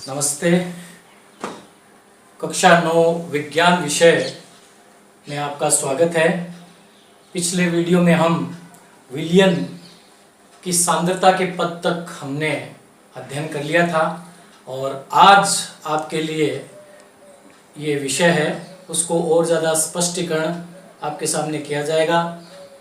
नमस्ते। कक्षा 9 विज्ञान विषय में आपका स्वागत है। पिछले वीडियो में हम विलयन की सांद्रता के पद तक हमने अध्ययन कर लिया था और आज आपके लिए ये विषय है उसको और ज़्यादा स्पष्टीकरण आपके सामने किया जाएगा।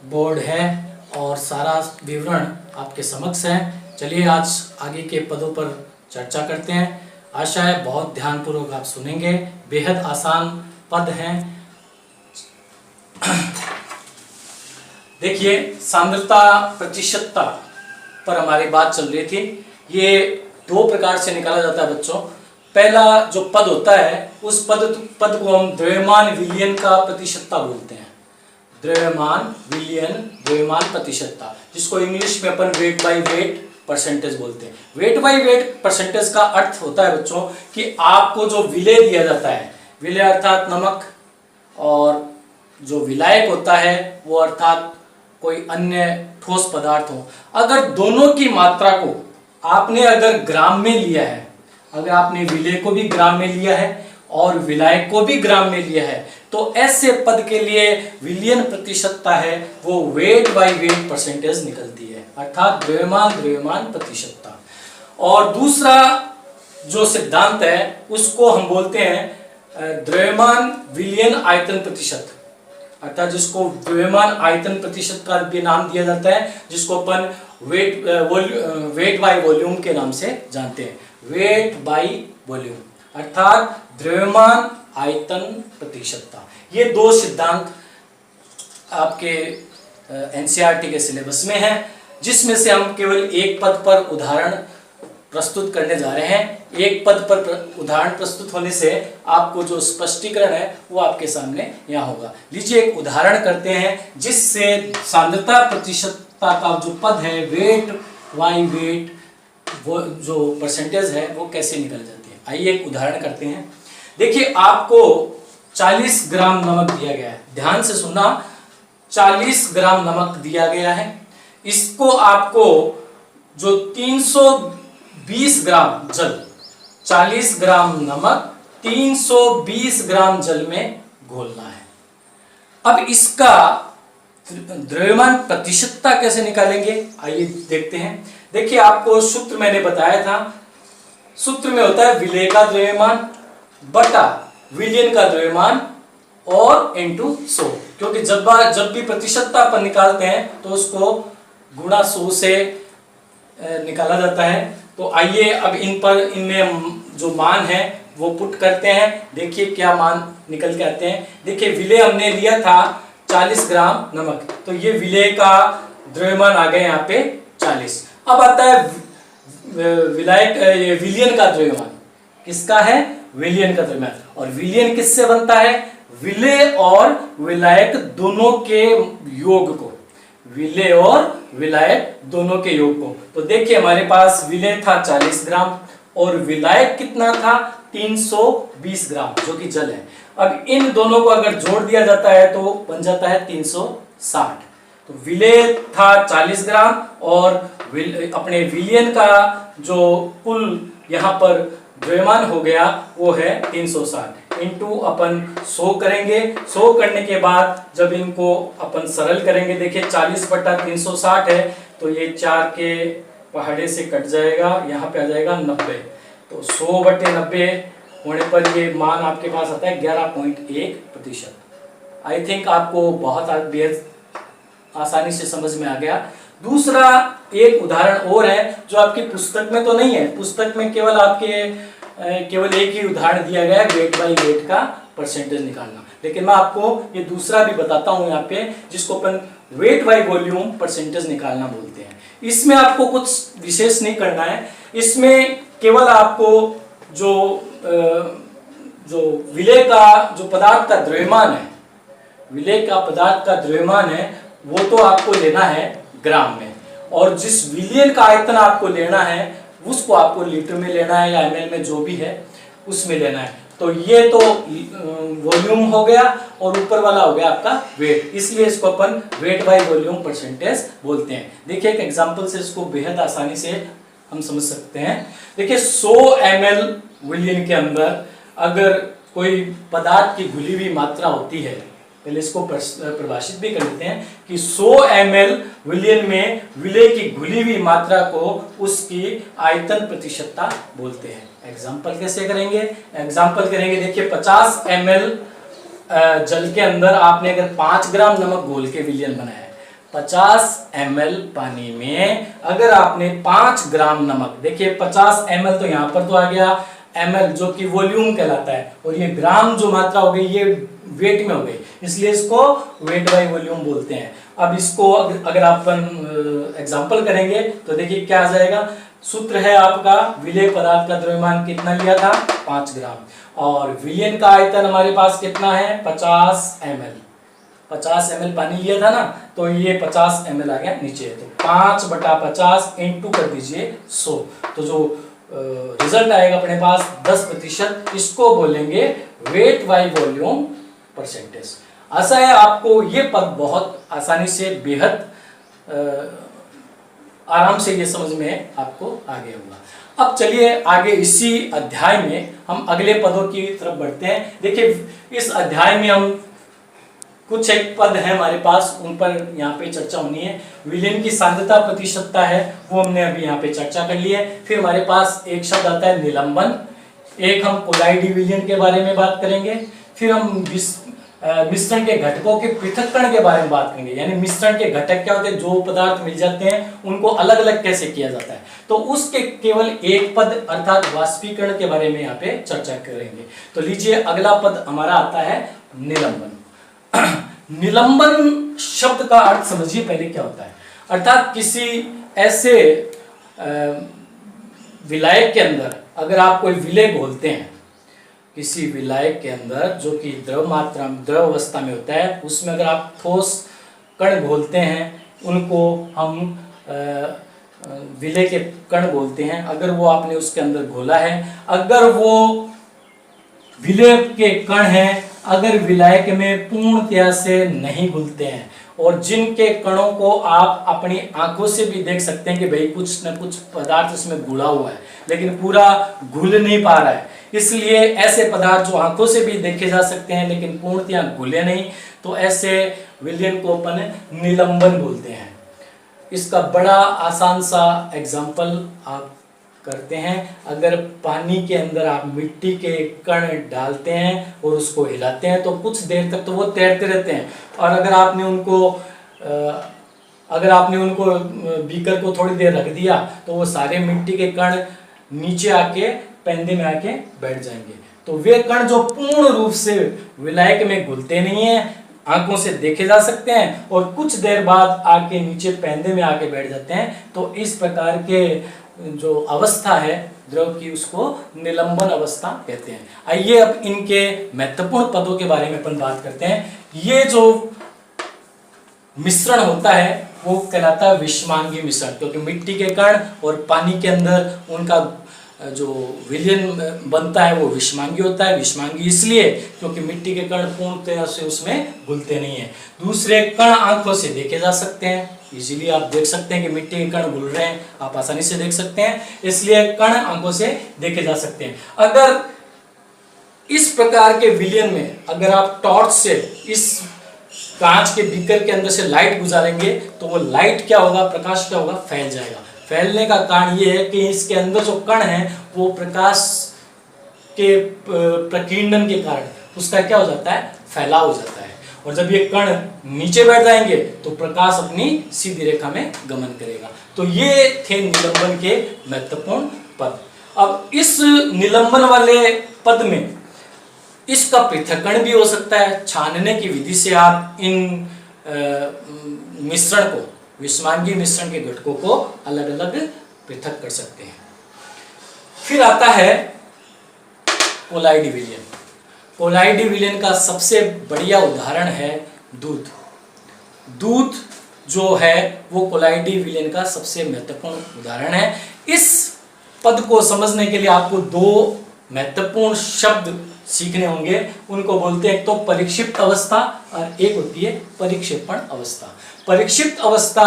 बोर्ड है और सारा विवरण आपके समक्ष है। चलिए आज आगे के पदों पर चर्चा करते हैं। आशा है बहुत ध्यानपूर्वक आप सुनेंगे। बेहद आसान पद हैं। देखिए, सांद्रता प्रतिशतता पर हमारी बात चल रही थी। ये दो प्रकार से निकाला जाता है बच्चों। पहला जो पद होता है उस पद को हम द्रव्यमान विलयन का प्रतिशतता बोलते हैं। द्रव्यमान विलयन, द्रव्यमान प्रतिशतता, जिसको इंग्लिश में अपन वेट बाय वेट परसेंटेज बोलते हैं। वेट बाय वेट परसेंटेज का अर्थ होता है बच्चों कि आपको जो विलेय दिया जाता है, विलेय अर्थात नमक, और जो विलायक होता है वो अर्थात कोई अन्य ठोस पदार्थ हो, अगर दोनों की मात्रा को आपने अगर ग्राम में लिया है, अगर आपने विलेय को भी ग्राम में लिया है और विलायक को भी ग्राम में लिया है, तो ऐसे पद के लिए विलयन प्रतिशतता है वो वेट बाय वेट परसेंटेज निकलती है, अर्थात द्रव्यमान प्रतिशतता। और दूसरा जो सिद्धांत है उसको हम बोलते हैं द्रव्यमान विलयन आयतन प्रतिशत, अर्थात जिसको द्रव्यमान आयतन प्रतिशत का भी नाम दिया जाता है, जिसको अपन वेट बाय वॉल्यूम के नाम से जानते हैं। वेट बाय वॉल्यूम अर्थात द्रव्यमान आयतन प्रतिशतता। ये दो सिद्धांत आपके एनसीईआरटी के सिलेबस में है, जिसमें से हम केवल एक पद पर उदाहरण प्रस्तुत करने जा रहे हैं। एक पद पर उदाहरण प्रस्तुत होने से आपको जो स्पष्टीकरण है वो आपके सामने यहाँ होगा। लीजिए एक उदाहरण करते हैं जिससे सांद्रता प्रतिशतता का जो पद है वेट बाय वेट वो जो परसेंटेज है वो कैसे निकल जाती है। आइए एक उदाहरण करते हैं। देखिए, आपको 40 ग्राम नमक दिया गया है। ध्यान से सुनना, 40 ग्राम नमक दिया गया है। इसको आपको जो 320 ग्राम जल, 40 ग्राम नमक 320 ग्राम जल में घोलना है। अब इसका द्रव्यमान प्रतिशतता कैसे निकालेंगे, आइए देखते हैं। देखिए, आपको सूत्र मैंने बताया था। सूत्र में होता है विलेय का द्रव्यमान बटा विलयन का द्रव्यमान और इनटू 100, क्योंकि जब भी प्रतिशतता पर निकालते हैं तो उसको गुणा 100 से निकाला जाता है। तो आइए अब इनमें जो मान है वो पुट करते हैं। देखिए क्या मान निकल के आते हैं। देखिए, विलेय हमने लिया था 40 ग्राम नमक, तो ये विलेय का द्रव्यमान आ गए यहाँ पे 40। अब आता है विलयन का द्रव्यमान। किसका है? विलयन का द्रव्यमान। और विलयन किससे बनता है? विलेय और विलायक दोनों के योग को, विलेय और विलायक दोनों के योग को। तो देखिए, हमारे पास विलेय था 40 ग्राम और विलायक कितना था? 320 ग्राम, जो कि जल है। अब इन दोनों को अगर जोड़ दिया जाता है तो बन जाता है 360। तो विलेय था 40 ग्राम और अपने विलयन का जो कुल यहाँ पर द्रव्यमान हो गया वो है 360 इंटू अपन 100 करेंगे। 100 करने के बाद जब इनको अपन सरल करेंगे, देखिए 40 बटा 360 है तो ये 4 के पहाड़े से कट जाएगा, यहाँ पे आ जाएगा 90। तो 100 बटे 90 होने पर ये मान आपके पास आता है 11.1%। आई थिंक आपको बहुत बेहद आसानी से समझ में आ गया। दूसरा एक उदाहरण और है जो आपकी पुस्तक में तो नहीं है। पुस्तक में केवल एक ही उदाहरण दिया गया है, वेट बाय वेट का परसेंटेज निकालना। लेकिन मैं आपको ये दूसरा भी बताता हूँ यहाँ पे, जिसको अपन वेट बाय वॉल्यूम परसेंटेज निकालना बोलते हैं। इसमें आपको कुछ विशेष नहीं करना है। इसमें केवल आपको जो विलेय का जो पदार्थ का द्रव्यमान है, विलेय का पदार्थ का द्रव्यमान है वो तो आपको लेना है ग्राम में, और जिस विलयन का आयतन आपको लेना है उसको आपको लीटर में लेना है या ml में, जो भी है उसमें लेना है। तो ये तो वॉल्यूम हो गया और ऊपर वाला हो गया आपका वेट, इसलिए इसको अपन वेट बाय वॉल्यूम परसेंटेज बोलते हैं। देखिए एक एग्जांपल से इसको बेहद आसानी से हम समझ सकते हैं। देखिए 100 ml विलयन के अंदर अगर कोई पदार्थ की घुली हुई मात्रा होती है, पहले इसको परिभाषित भी कर लेते हैं कि 100 ml विलयन में विलय की घुली हुई मात्रा को उसकी आयतन प्रतिशतता बोलते हैं। एग्जाम्पल कैसे करेंगे? एग्जाम्पल करेंगे, देखिए 50 ml जल के अंदर आपने अगर 5 ग्राम नमक घोल के विलयन बनाया है, 50 ml पानी में अगर आपने 5 ग्राम नमक, देखिए 50 ml तो यहाँ पर तो आ गया ml जो कि वॉल्यूम कहलाता है, और ये ग्राम जो मात्रा हो गई ये वेट में हो गई, इसलिए इसको वेट बाय वॉल्यूम बोलते हैं। अब इसको अगर आप एग्जांपल करेंगे तो देखिए क्या आ जाएगा। सूत्र है आपका, विलेय पदार्थ का द्रव्यमान कितना लिया था? 5 ग्राम, और विलयन का आयतन हमारे पास कितना है? 50 ml। 50 ml पानी लिया था ना, तो ये 50 ml आ गया नीचे, तो 5/50 इंटू कर दीजिए 100, तो जो रिजल्ट आएगा अपने पास 10%, इसको बोलेंगे वेट बाय वॉल्यूम परसेंटेज। आशा है आपको ये पद बहुत आसानी से, बेहद आराम से ये समझ में आपको आगे होगा। अब चलिए आगे इसी अध्याय में हम अगले पदों की तरफ बढ़ते हैं। देखिए इस अध्याय में हम कुछ एक पद है हमारे पास, उन पर यहाँ पे चर्चा होनी है। विलयन की सांद्रता प्रतिशतता है, वो हमने अभी यहाँ पे चर्चा कर ली है। फिर हमारे पास एक शब्द आता है निलंबन, एक हम कोलाइडी विलयन के बारे में बात करेंगे, फिर हम मिश्रण के घटकों के पृथक्करण के बारे में बात करेंगे, यानी मिश्रण के घटक क्या होते हैं, जो पदार्थ मिल जाते हैं उनको अलग अलग कैसे किया जाता है, तो उसके केवल एक पद अर्थात वाष्पीकरण के बारे में यहाँ पे चर्चा करेंगे। तो लीजिए अगला पद हमारा आता है निलंबन। निलंबन शब्द का अर्थ समझिए पहले क्या होता है। अर्थात किसी ऐसे विलायक के अंदर अगर आप कोई विलय घोलते हैं, किसी विलायक के अंदर जो कि द्रव अवस्था में होता है, उसमें अगर आप ठोस कण घोलते हैं, उनको हम विलय के कण बोलते हैं। अगर वो आपने उसके अंदर घोला है, अगर वो विलय के कण हैं, अगर विलायक में पूर्णतया से नहीं घुलते हैं, और जिनके कणों को आप अपनी आंखों से भी देख सकते हैं कि भाई कुछ न कुछ पदार्थ इसमें घुला हुआ है लेकिन पूरा घुल नहीं पा रहा है, इसलिए ऐसे पदार्थ जो आंखों से भी देखे जा सकते हैं लेकिन पूर्णतया घुले नहीं, तो ऐसे विलयन को अपन निलंबन बोलते हैं। इसका बड़ा आसान सा एग्जाम्पल आप करते हैं। अगर पानी के अंदर आप मिट्टी के कण डालते हैं और उसको हिलाते हैं तो कुछ देर तक तो वो तैरते रहते हैं, और अगर आपने उनको बीकर को थोड़ी देर रख दिया तो वो सारे मिट्टी के कण नीचे आके पेंदे में आके बैठ जाएंगे। तो वे कण जो पूर्ण रूप से विलायक में घुलते नहीं है, आंखों से देखे जा सकते हैं और कुछ देर बाद आके नीचे पेंदे में आके बैठ जाते हैं, तो इस प्रकार के जो अवस्था है द्रव की उसको निलंबन अवस्था कहते हैं। आइए अब इनके महत्वपूर्ण पदों के बारे में अपन बात करते हैं। ये जो मिश्रण होता है वो कहलाता है विषमांगी मिश्रण, क्योंकि मिट्टी के कण और पानी के अंदर उनका जो विलयन बनता है वो विषमांगी होता है। विषमांगी इसलिए क्योंकि मिट्टी के कण पूर्णतः से उसमें घुलते नहीं है। दूसरे कण आंखों से देखे जा सकते हैं, इजीली आप देख सकते हैं कि मिट्टी के कण घुल रहे हैं, आप आसानी से देख सकते हैं, इसलिए कण आंखों से देखे जा सकते हैं। अगर इस प्रकार के विलयन में अगर आप टॉर्च से इस कांच के बीकर के अंदर से लाइट गुजारेंगे तो वो लाइट क्या होगा, प्रकाश क्या होगा, फैल जाएगा। फैलने का कारण ये है कि इसके अंदर जो कण है वो प्रकाश के प्रकीर्णन के कारण उसका क्या हो जाता है, फैलाव हो जाता है, और जब ये कण नीचे बैठ जाएंगे तो प्रकाश अपनी सीधी रेखा में गमन करेगा। तो ये थे निलंबन के महत्वपूर्ण पद। अब इस निलंबन वाले पद में इसका पृथक्करण भी हो सकता है। छानने की विधि से आप इन मिश्रण को, विषमांगी मिश्रण के घटकों को अलग अलग पृथक कर सकते हैं। फिर आता है कोलाइडी विलयन। कोलाइडी विलयन का सबसे बढ़िया उदाहरण है दूध। दूध जो है वो कोलाइडी विलयन का सबसे महत्वपूर्ण उदाहरण है। इस पद को समझने के लिए आपको दो महत्वपूर्ण शब्द सीखने होंगे, उनको बोलते हैं एक तो परिक्षिप्त अवस्था और एक होती है परिक्षेपण अवस्था। परिक्षिप्त अवस्था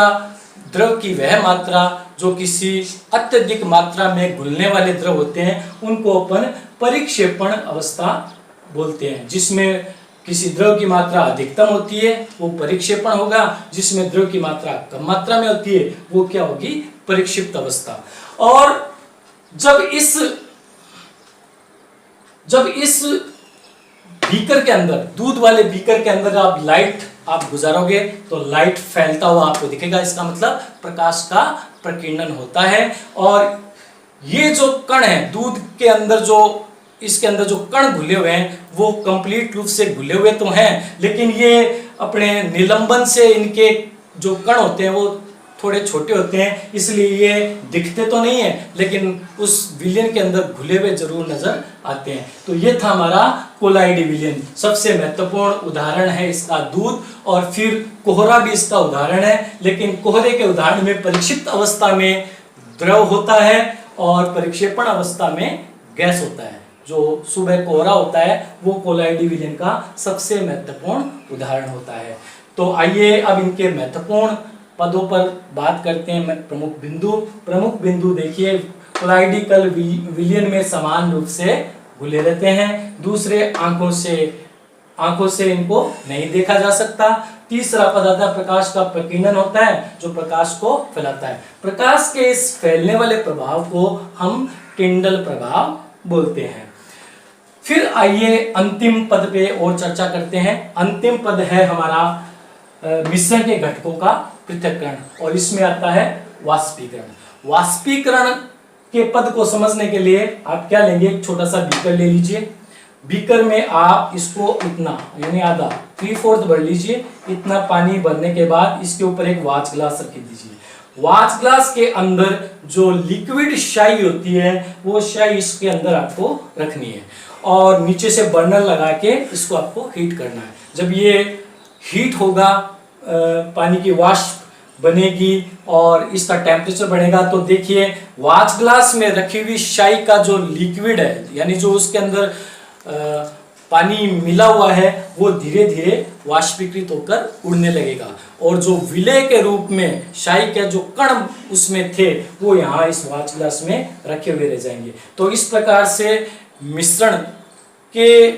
द्रव की वह मात्रा जो किसी अत्यधिक मात्रा में घुलने वाले द्रव होते हैं उनको अपन परिक्षेपण अवस्था बोलते हैं। जिसमें किसी द्रव की मात्रा अधिकतम होती है वो परिक्षेपण होगा, जिसमें द्रव की मात्रा कम मात्रा में होती है वो क्या होगी, परिक्षिप्त अवस्था। और जब इस बीकर के अंदर, दूध वाले बीकर के अंदर आप लाइट गुजारोगे तो लाइट फैलता हुआ आपको दिखेगा, इसका मतलब प्रकाश का प्रकीर्णन होता है। और ये जो कण है दूध के अंदर, जो इसके अंदर जो कण घुले हुए हैं वो कंप्लीट रूप से घुले हुए तो हैं, लेकिन ये अपने निलंबन से इनके जो कण होते हैं वो थोड़े छोटे होते हैं, इसलिए ये दिखते तो नहीं है लेकिन उस विलयन के अंदर घुले हुए जरूर नजर आते हैं। तो ये था हमारा कोलाइडी विलयन। सबसे महत्वपूर्ण उदाहरण है इसका दूध, और फिर कोहरा भी इसका उदाहरण है। लेकिन कोहरे के उदाहरण में परिक्षिप्त अवस्था में द्रव होता है और परिक्षेपण अवस्था में गैस होता है। जो सुबह कोहरा होता है वो कोलाइडी विलयन का सबसे महत्वपूर्ण उदाहरण होता है। तो आइए अब इनके महत्वपूर्ण पदों पर बात करते हैं। प्रमुख बिंदु देखिए, कोलाइडिकल विलयन में समान रूप से घुले रहते हैं। दूसरे, आंखों से इनको नहीं देखा जा सकता। तीसरा पद आता है प्रकाश का प्रकीर्णन होता है जो प्रकाश को फैलाता है। प्रकाश के इस फैलने वाले प्रभाव को हम टिंडल प्रभाव बोलते हैं। फिर आइए अंतिम पद पे और चर्चा करते हैं। अंतिम पद है हमारा मिश्रण के घटकों का पृथक्करण, और इसमें आता है वाष्पीकरण। वाष्पीकरण के पद को समझने के लिए आप क्या लेंगे, एक छोटा सा बीकर ले लीजिए। बीकर में आप इसको इतना यानी आधा 3/4 भर लीजिए। इतना पानी भरने के बाद इसके ऊपर एक वाच ग्लास रख दीजिए। वाच ग्लास के अंदर जो लिक्विड शाई होती है वो शाई इसके अंदर आपको रखनी है, और नीचे से बर्नर लगा के इसको आपको हीट करना है। जब ये हीट होगा, पानी की वाष्प बनेगी और इसका टेम्परेचर बढ़ेगा, तो देखिए वाच ग्लास में रखी हुई शाई का जो लिक्विड है यानी जो उसके अंदर पानी मिला हुआ है वो धीरे धीरे वाष्पीकृत होकर उड़ने लगेगा, और जो विलय के रूप में शाई के जो कण उसमें थे वो यहाँ इस वाच ग्लास में रखे हुए रह जाएंगे। तो इस प्रकार से मिश्रण के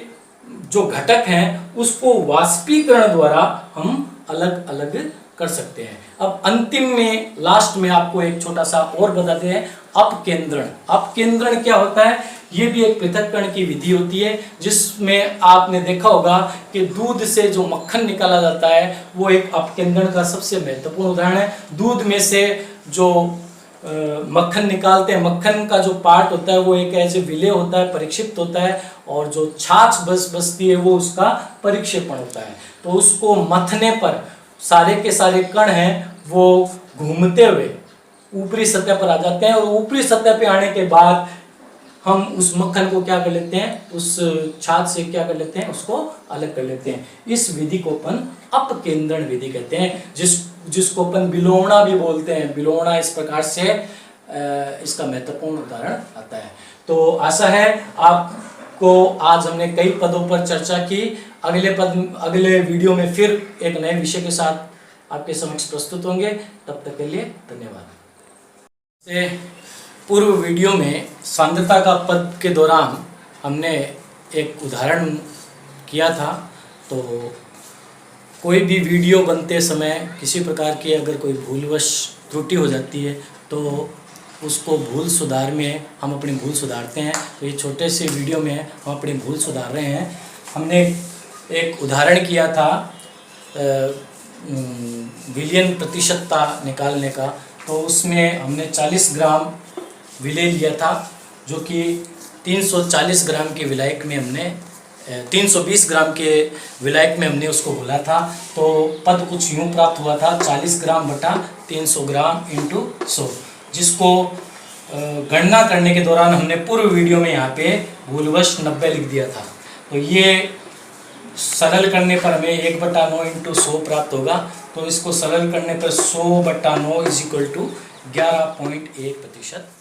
जो घटक हैं उसको वाष्पीकरण द्वारा हम अलग अलग कर सकते हैं। अब अंतिम में, लास्ट में आपको एक छोटा सा और बताते हैं, अपकेंद्रण। अपकेंद्रण क्या होता है, ये भी एक पृथक्करण की विधि होती है जिसमें आपने देखा होगा कि दूध से जो मक्खन निकाला जाता है वो एक अपकेंद्रण का सबसे महत्वपूर्ण उदाहरण है। दूध में से जो मक्खन निकालते हैं, मक्खन का जो पार्ट होता है वो एक ऐसे विलय होता है, परिक्षिप्त होता है, और जो छाछ बचती है वो उसका परिक्षेपण होता है। तो उसको मथने पर सारे के सारे कण हैं वो घूमते हुए ऊपरी सतह पर आ जाते हैं, और ऊपरी सतह पे आने के बाद हम उस मक्खन को क्या कर लेते हैं, उस छाछ से क्या कर लेते हैं, उसको अलग कर लेते हैं। इस विधि को अपन अपकेंद्रण विधि कहते हैं, जिसको अपन विलोणा भी बोलते हैं। विलोणा इस प्रकार से इसका महत्वपूर्ण उदाहरण आता है। तो आशा है आपको आज हमने कई पदों पर चर्चा की। अगले वीडियो में फिर एक नए विषय के साथ आपके समक्ष प्रस्तुत होंगे। तब तक के लिए धन्यवाद। पूर्व वीडियो में सांद्रता का पद के दौरान हमने एक उदाहरण किया था। तो कोई भी वीडियो बनते समय किसी प्रकार की अगर कोई भूलवश त्रुटि हो जाती है तो उसको भूल सुधार में हम अपनी भूल सुधारते हैं। तो ये छोटे से वीडियो में हम अपनी भूल सुधार रहे हैं। हमने एक उदाहरण किया था विलयन प्रतिशतता निकालने का। तो उसमें हमने 40 ग्राम विलय लिया था, जो कि 340 ग्राम के विलायक में हमने 320 ग्राम के विलायक में हमने उसको घोला था। तो पद कुछ यूँ प्राप्त हुआ था, 40 ग्राम बटा 300 ग्राम इंटू 100, जिसको गणना करने के दौरान हमने पूर्व वीडियो में यहाँ पे भूलवश 90 लिख दिया था। तो ये सरल करने पर हमें 1/9 इंटू 100 प्राप्त होगा। तो इसको सरल करने पर 100/9 = 11.1%।